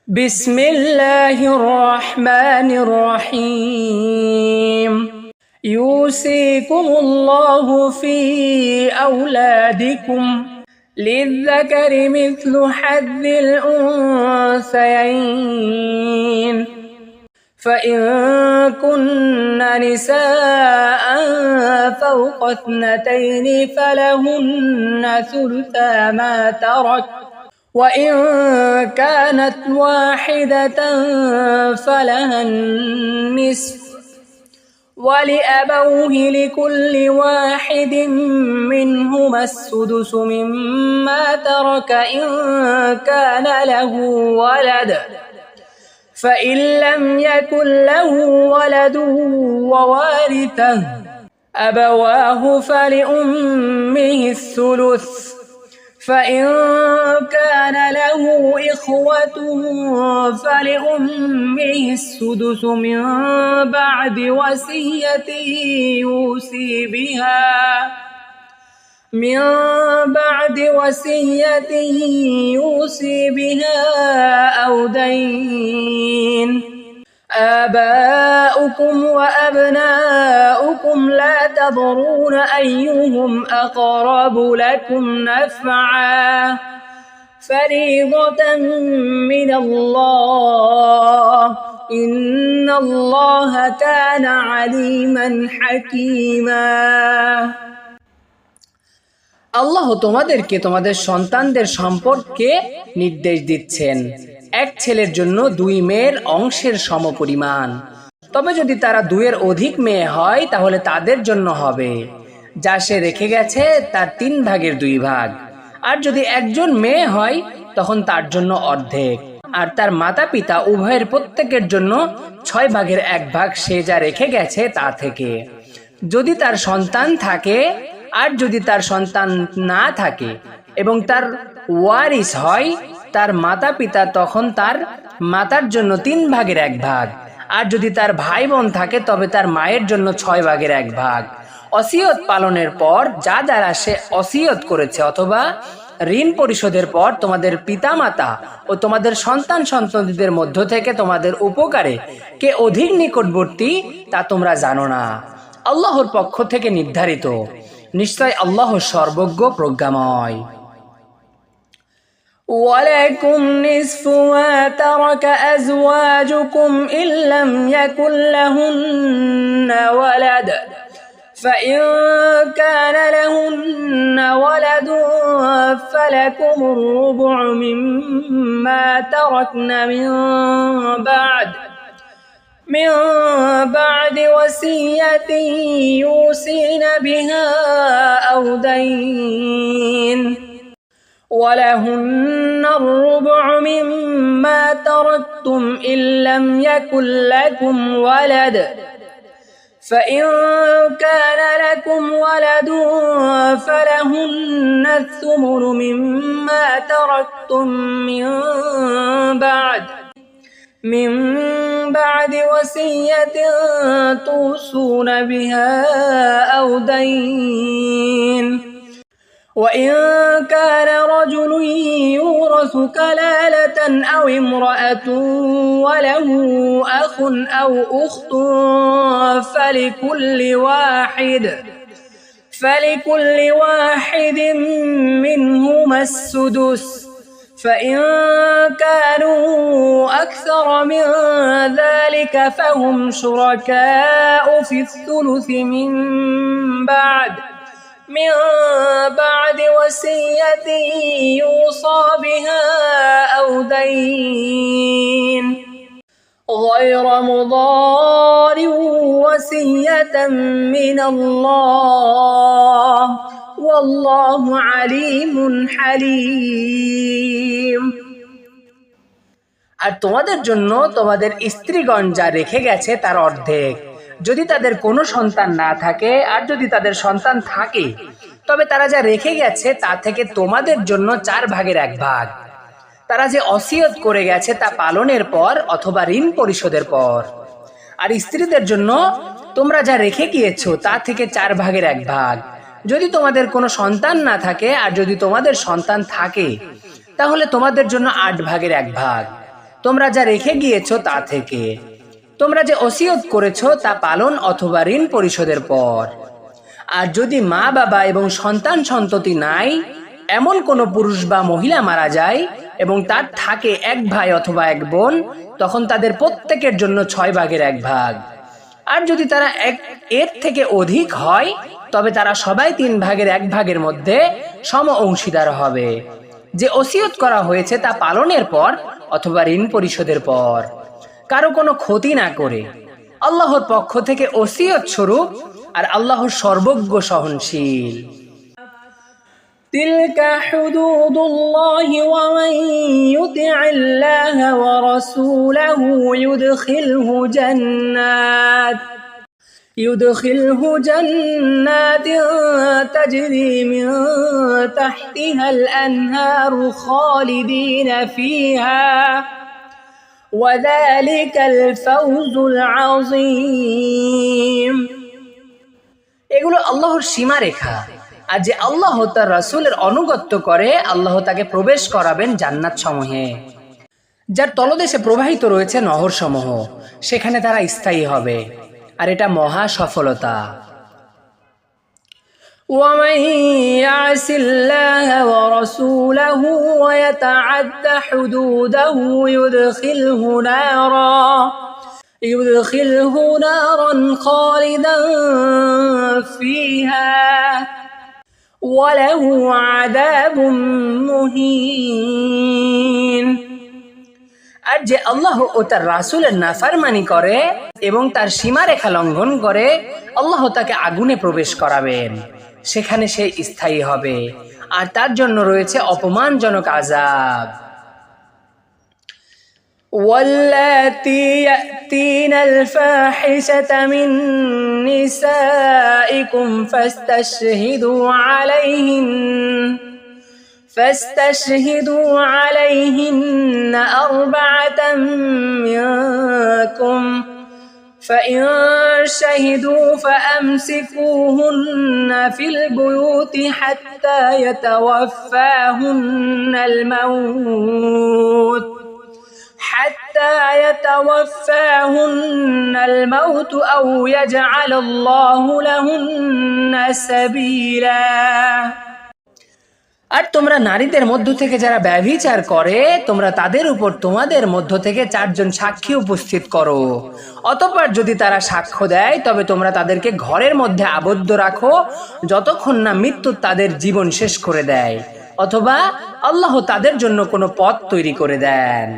بسم الله الرحمن الرحيم يوصيكم الله في أولادكم للذكر مثل حظ الأنثيين فإن كن نساء فوق اثنتين فلهن ثلثا ما ترك وإن كانت واحدة فلها النصف ولأبوه لكل واحد منهما السدس مما ترك إن كان له ولد فإن لم يكن له ولد ووارثه أبواه فلأمه الثلث فإن كان له إخوة فلأمه السدس من بعد وصية يوصي بها أو دين آباؤكم وأبناؤكم لا تضرون أيهم أقرب لكم نفعا فريضة من الله إن الله كان عليما حكيما আল্লাহ তোমাদেরকে তোমাদের সন্তানদের সম্পর্কে নির্দেশ দিচ্ছেন এক ছেলের জন্য দুই মেয়ের অংশের সমপরিমাণ। তবে যদি তারা দুইয়ের অধিক মেয়ে হয় তাহলে তাদের জন্য হবে যা সে রেখে গেছে তার 3/2 ভাগ। আর যদি একজন মেয়ে হয় তখন তার জন্য অর্ধেক। আর তার মাতা পিতা উভয়ের প্রত্যেকের জন্য 6/1 ভাগ সে যা রেখে গেছে তা থেকে। যদি তার সন্তান থাকে আর যদি তার সন্তান না থাকে এবং তার ওয়ারিস হয় তার মাতা পিতা তখন তার মাতার জন্য 3/1 ভাগ। আর যদি তার ভাই বোন থাকে তবে তার মায়ের জন্য 6/1 ভাগ। ওসিয়ত পালনের পর যা দ্বারা সে ওসিয়ত করেছে অথবা ঋণ পরিশোধের পর তোমাদের পিতামাতা ও তোমাদের সন্তান সন্ততিদের মধ্য থেকে তোমাদের উপকারে কে অধিক নিকটবর্তী তা তোমরা জানো না। আল্লাহর পক্ষ থেকে নির্ধারিত, নিশ্চয় আল্লাহ সর্বজ্ঞ প্রজ্ঞাময়। ولكم نصف ما ترك أزواجكم إن لم يكن لهن ولد فإن كان لهن ولد فلكم الربع مما تركن من بعد وصية يوصين بها أو دين ولهن الربع مما تركتم إن لم يكن لكم ولد فإن كان لكم ولد فلهن الثمن مما تركتم من بعد وصية توصون بها أو دين وإن كان رجل يورث كلالة أو امرأة وله أخ أو أخت فلكل واحد منهما السدس فإن كانوا أكثر من ذلك فهم شركاء في الثلث من بعد وصية يوصى بها أو دين غير مضار وصية من الله والله عليم حليم। আর তোমাদের জন্য তোমাদের স্ত্রীগণ যা রেখে গেছে তার অর্ধেক যদি তাদের কোনো সন্তান না থাকে। আর যদি তাদের সন্তান থাকে তবে তারা যা রেখে গেছে তা থেকে তোমাদের জন্য 4/1 ভাগ। তারা যে ওসিয়ত করে গেছে তা পালনের পর অথবা ঋণ পরিশোধের পর। আর স্ত্রীদের জন্য তোমরা যা রেখে গিয়েছো তা থেকে 4/1 ভাগ। যদি তোমাদের কোনো সন্তান না থাকে আর যদি তোমাদের সন্তান থাকে তাহলে তোমাদের জন্য 8/1 ভাগ। তোমরা যা রেখে গিয়েছো তা থেকে, তোমরা যে ওসিয়ত করেছো তা পালন অথবা ঋণ পরিশোধের পর। আর যদি মা বাবা এবং সন্তান সন্ততি নাই, এমন কোনো পুরুষ বা মহিলা মারা যায় এবং তার থাকে এক ভাই অথবা এক বোন, তখন তাদের প্রত্যেকের জন্য 6 ভাগের 1 ভাগ। আর যদি তারা এর থেকে অধিক হয়, তবে তারা সবাই 3 ভাগের 1 ভাগের মধ্যে সম অংশীদার হবে, যে ওসিয়ত করা হয়েছে তা পালনের পর অথবা ঋণ পরিশোধের পর, কারো কোনো ক্ষতি না করে, আল্লাহর পক্ষ থেকে ওসিয়ত স্বরূপ। আর আল্লাহ সর্বজ্ঞ সহনশীল। تلك حدود الله ومن يطع الله ورسوله يدخله جنات تجري من تحتها الأنهار خالدين فيها وذلك الفوز العظيم। এগুলো আল্লাহর সীমারেখা। আর যে আল্লাহ তার রাসূলের অনুগত্য করে, আল্লাহ তাকে প্রবেশ করাবেন জান্নাত সমূহে, যার তলদেশে প্রবাহিত রয়েছে নহর সমূহ, সেখানে তারা স্থায়ী হবে। আর এটা মহা সফলতা। ومن يعص الله ورسوله ويتعد حدوده يدخله نارا خالدا فيها وله عذاب مهين। আর যে আল্লাহ ও তার রাসূলের নাফরমানি করে এবং তার সীমারেখা লঙ্ঘন করে, আল্লাহ তাকে আগুনে প্রবেশ করাবেন, সেখানে সে স্থায়ী হবে, আর তার জন্য রয়েছে অপমানজনক আযাব। واللاتي يأتين الفاحشة من نسائكم فاستشهدوا عليهن 4 منكم فإن شهدوا فأمسكوهن في البيوت حتى يتوفاهن الموت أو يجعل الله لهن سبيلا। আর তোমরা নারীদের মধ্য থেকে যারা ব্যভিচার করে, তোমরা তাদের উপর তোমাদের মধ্য থেকে 4 জন সাক্ষী উপস্থিত করো। অতঃপর যদি তারা সাক্ষ্য দেয়, তবে তোমরা তাদেরকে ঘরের মধ্যে আবদ্ধ রাখো যতক্ষণ না মৃত্যু তাদের জীবন শেষ করে দেয়, অথবা আল্লাহ তাদের জন্য কোনো পথ তৈরি করে দেন।